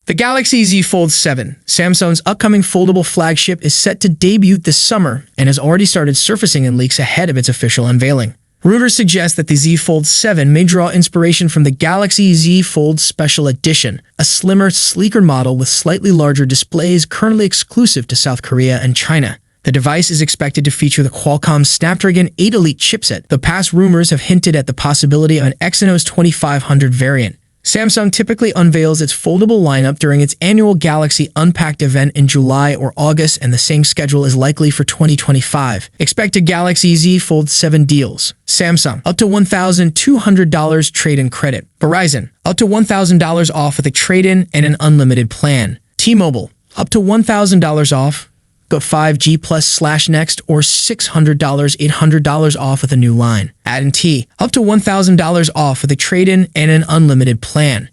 The Galaxy Z Fold 7, Samsung's upcoming foldable flagship, is set to debut this summer and has already started surfacing in leaks ahead of its official unveiling. Rumors suggest that the Z Fold 7 may draw inspiration from the Galaxy Z Fold Special Edition, a slimmer, sleeker model with slightly larger displays currently exclusive to South Korea and China. The device is expected to feature the Qualcomm Snapdragon 8 Elite chipset, though past rumors have hinted at the possibility of an Exynos 2500 variant. Samsung typically unveils its foldable lineup during its annual Galaxy Unpacked event in July or August, and the same schedule is likely for 2025. Expected Galaxy Z Fold 7 deals. Samsung, up to $1,200 trade-in credit. Verizon, up to $1,000 off with a trade-in and an unlimited plan. T-Mobile, up to $1,000 off. Go 5G Plus/Next, or $600, $800 off with a new line. AT&T, up to $1,000 off with a trade-in and an unlimited plan.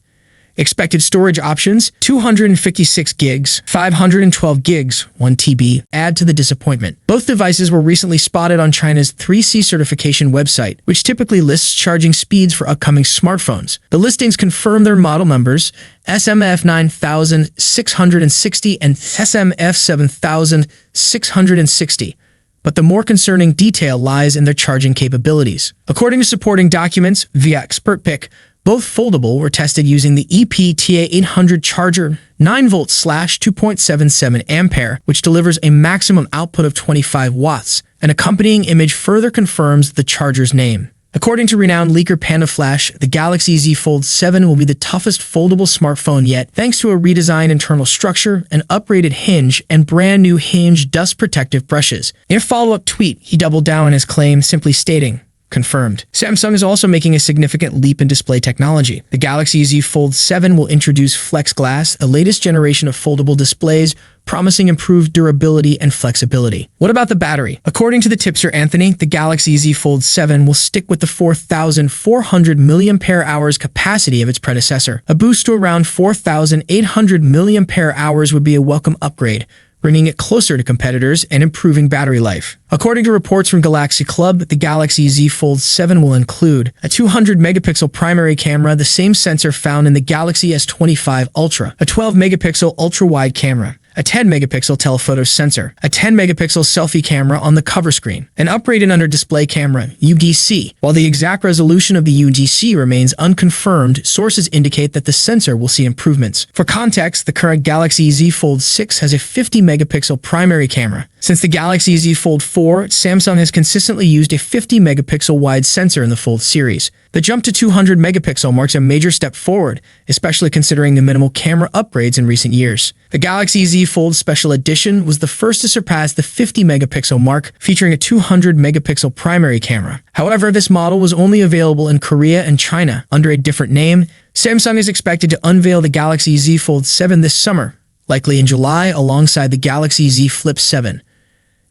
Expected storage options: 256 gigs, 512 gigs, 1 TB. Add to the disappointment. Both devices were recently spotted on China's 3C certification website, which typically lists charging speeds for upcoming smartphones. The listings confirm their model numbers: SMF 9660 and SMF 7660. But the more concerning detail lies in their charging capabilities. According to supporting documents via ExpertPick, both foldable were tested using the EPTA 800 charger, 9V/2.77 ampere, which delivers a maximum output of 25 watts. An accompanying image further confirms the charger's name. According to renowned leaker PandaFlash, the Galaxy Z Fold 7 will be the toughest foldable smartphone yet, thanks to a redesigned internal structure, an upgraded hinge, and brand new hinge dust protective brushes. In a follow-up tweet, he doubled down on his claim, simply stating, "Confirmed." Samsung is also making a significant leap in display technology. The Galaxy Z Fold 7 will introduce Flex Glass, a latest generation of foldable displays, promising improved durability and flexibility. What about the battery? According to the tipster Anthony, the Galaxy Z Fold 7 will stick with the 4,400 mAh capacity of its predecessor. A boost to around 4,800 mAh would be a welcome upgrade, bringing it closer to competitors and improving battery life. According to reports from Galaxy Club, the Galaxy Z Fold 7 will include a 200-megapixel primary camera, the same sensor found in the Galaxy S25 Ultra, a 12-megapixel ultra-wide camera, a 10-megapixel telephoto sensor, a 10-megapixel selfie camera on the cover screen, an upgraded under-display camera, UDC. While the exact resolution of the UDC remains unconfirmed, sources indicate that the sensor will see improvements. For context, the current Galaxy Z Fold 6 has a 50-megapixel primary camera. Since the Galaxy Z Fold 4, Samsung has consistently used a 50-megapixel wide sensor in the Fold series. The jump to 200-megapixel marks a major step forward, especially considering the minimal camera upgrades in recent years. The Galaxy Z Fold Special Edition was the first to surpass the 50-megapixel mark, featuring a 200-megapixel primary camera. However, this model was only available in Korea and China under a different name. Samsung is expected to unveil the Galaxy Z Fold 7 this summer, likely in July, alongside the Galaxy Z Flip 7.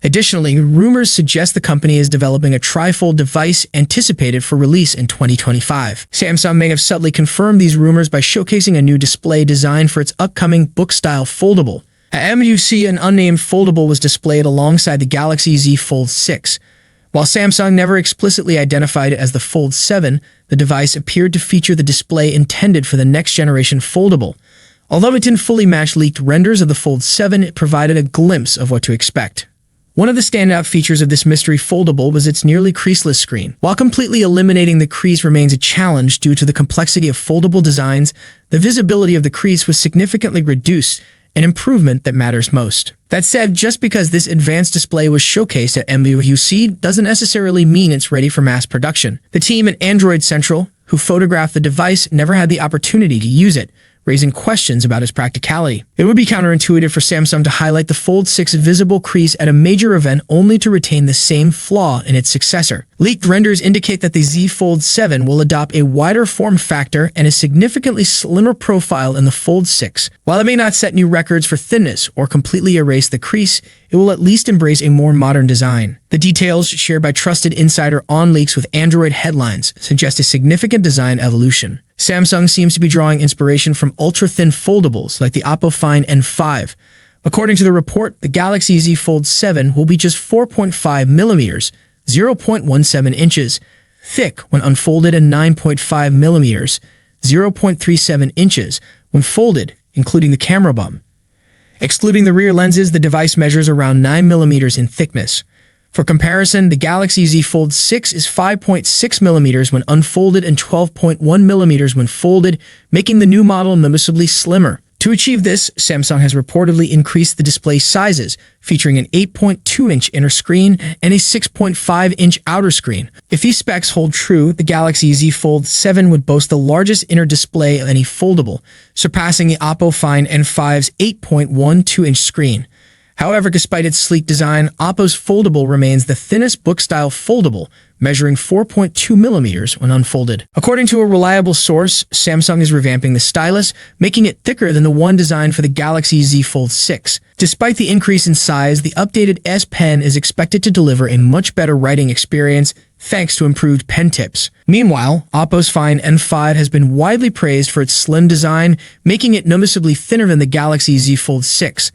Additionally, rumors suggest the company is developing a trifold device anticipated for release in 2025. Samsung may have subtly confirmed these rumors by showcasing a new display designed for its upcoming book-style foldable. At MUC, an unnamed foldable was displayed alongside the Galaxy Z Fold 6. While Samsung never explicitly identified it as the Fold 7, the device appeared to feature the display intended for the next-generation foldable. Although it didn't fully match leaked renders of the Fold 7, it provided a glimpse of what to expect. One of the standout features of this mystery foldable was its nearly creaseless screen. While completely eliminating the crease remains a challenge due to the complexity of foldable designs, the visibility of the crease was significantly reduced, an improvement that matters most. That said, just because this advanced display was showcased at MWC doesn't necessarily mean it's ready for mass production. The team at Android Central, who photographed the device, never had the opportunity to use it, raising questions about its practicality. It would be counterintuitive for Samsung to highlight the Fold 6 visible crease at a major event only to retain the same flaw in its successor. Leaked renders indicate that the Z Fold 7 will adopt a wider form factor and a significantly slimmer profile in the Fold 6. While it may not set new records for thinness or completely erase the crease, it will at least embrace a more modern design. The details shared by trusted insider OnLeaks with Android headlines suggest a significant design evolution. Samsung seems to be drawing inspiration from ultra-thin foldables like the Oppo Find N5. According to the report, the Galaxy Z Fold 7 will be just 4.5 millimeters, 0.17 inches, thick when unfolded and 9.5 millimeters, 0.37 inches when folded, including the camera bump. Excluding the rear lenses, the device measures around 9mm in thickness. For comparison, the Galaxy Z Fold 6 is 5.6mm when unfolded and 12.1mm when folded, making the new model noticeably slimmer. To achieve this, Samsung has reportedly increased the display sizes, featuring an 8.2-inch inner screen and a 6.5-inch outer screen. If these specs hold true, the Galaxy Z Fold 7 would boast the largest inner display of any foldable, surpassing the Oppo Find N5's 8.12-inch screen. However, despite its sleek design, Oppo's foldable remains the thinnest book-style foldable, measuring 4.2mm when unfolded. According to a reliable source, Samsung is revamping the stylus, making it thicker than the one designed for the Galaxy Z Fold 6. Despite the increase in size, the updated S Pen is expected to deliver a much better writing experience thanks to improved pen tips. Meanwhile, Oppo's Find N5 has been widely praised for its slim design, making it noticeably thinner than the Galaxy Z Fold 6.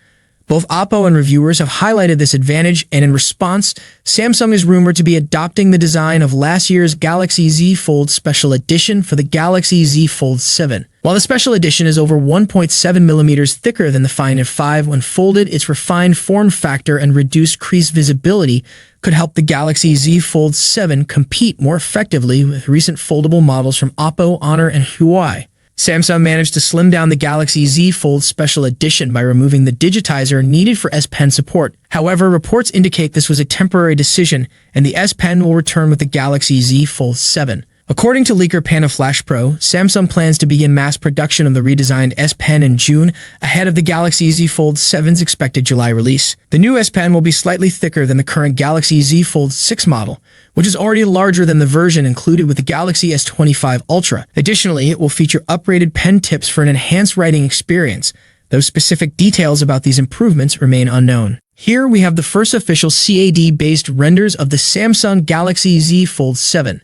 Both Oppo and reviewers have highlighted this advantage, and in response, Samsung is rumored to be adopting the design of last year's Galaxy Z Fold Special Edition for the Galaxy Z Fold 7. While the Special Edition is over 1.7mm thicker than the Find N5 when folded, its refined form factor and reduced crease visibility could help the Galaxy Z Fold 7 compete more effectively with recent foldable models from Oppo, Honor, and Huawei. Samsung managed to slim down the Galaxy Z Fold Special Edition by removing the digitizer needed for S Pen support. However, reports indicate this was a temporary decision, and the S Pen will return with the Galaxy Z Fold 7. According to leaker Panda Flash Pro, Samsung plans to begin mass production of the redesigned S Pen in June, ahead of the Galaxy Z Fold 7's expected July release. The new S Pen will be slightly thicker than the current Galaxy Z Fold 6 model, which is already larger than the version included with the Galaxy S25 Ultra. Additionally, it will feature upgraded pen tips for an enhanced writing experience, though specific details about these improvements remain unknown. Here we have the first official CAD-based renders of the Samsung Galaxy Z Fold 7.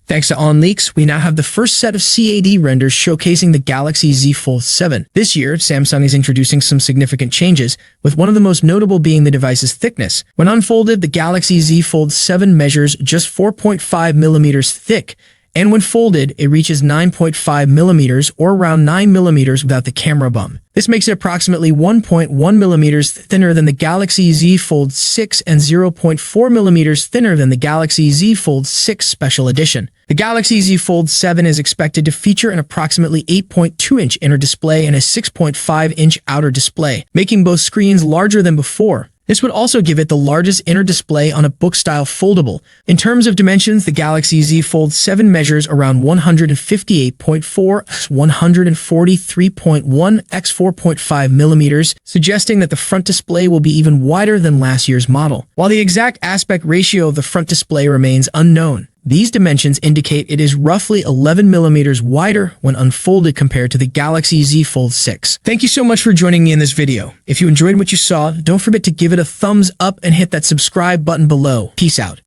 Thanks to OnLeaks, we now have the first set of CAD renders showcasing the Galaxy Z Fold 7. This year, Samsung is introducing some significant changes, with one of the most notable being the device's thickness. When unfolded, the Galaxy Z Fold 7 measures just 4.5mm thick, and when folded, it reaches 9.5mm or around 9mm without the camera bump. This makes it approximately 1.1mm thinner than the Galaxy Z Fold 6 and 0.4mm thinner than the Galaxy Z Fold 6 Special Edition. The Galaxy Z Fold 7 is expected to feature an approximately 8.2-inch inner display and a 6.5-inch outer display, making both screens larger than before. This would also give it the largest inner display on a book-style foldable. In terms of dimensions, the Galaxy Z Fold 7 measures around 158.4 x 143.1 x 4.5mm, suggesting that the front display will be even wider than last year's model. While the exact aspect ratio of the front display remains unknown, these dimensions indicate it is roughly 11mm wider when unfolded compared to the Galaxy Z Fold 6. Thank you so much for joining me in this video. If you enjoyed what you saw, don't forget to give it a thumbs up and hit that subscribe button below. Peace out.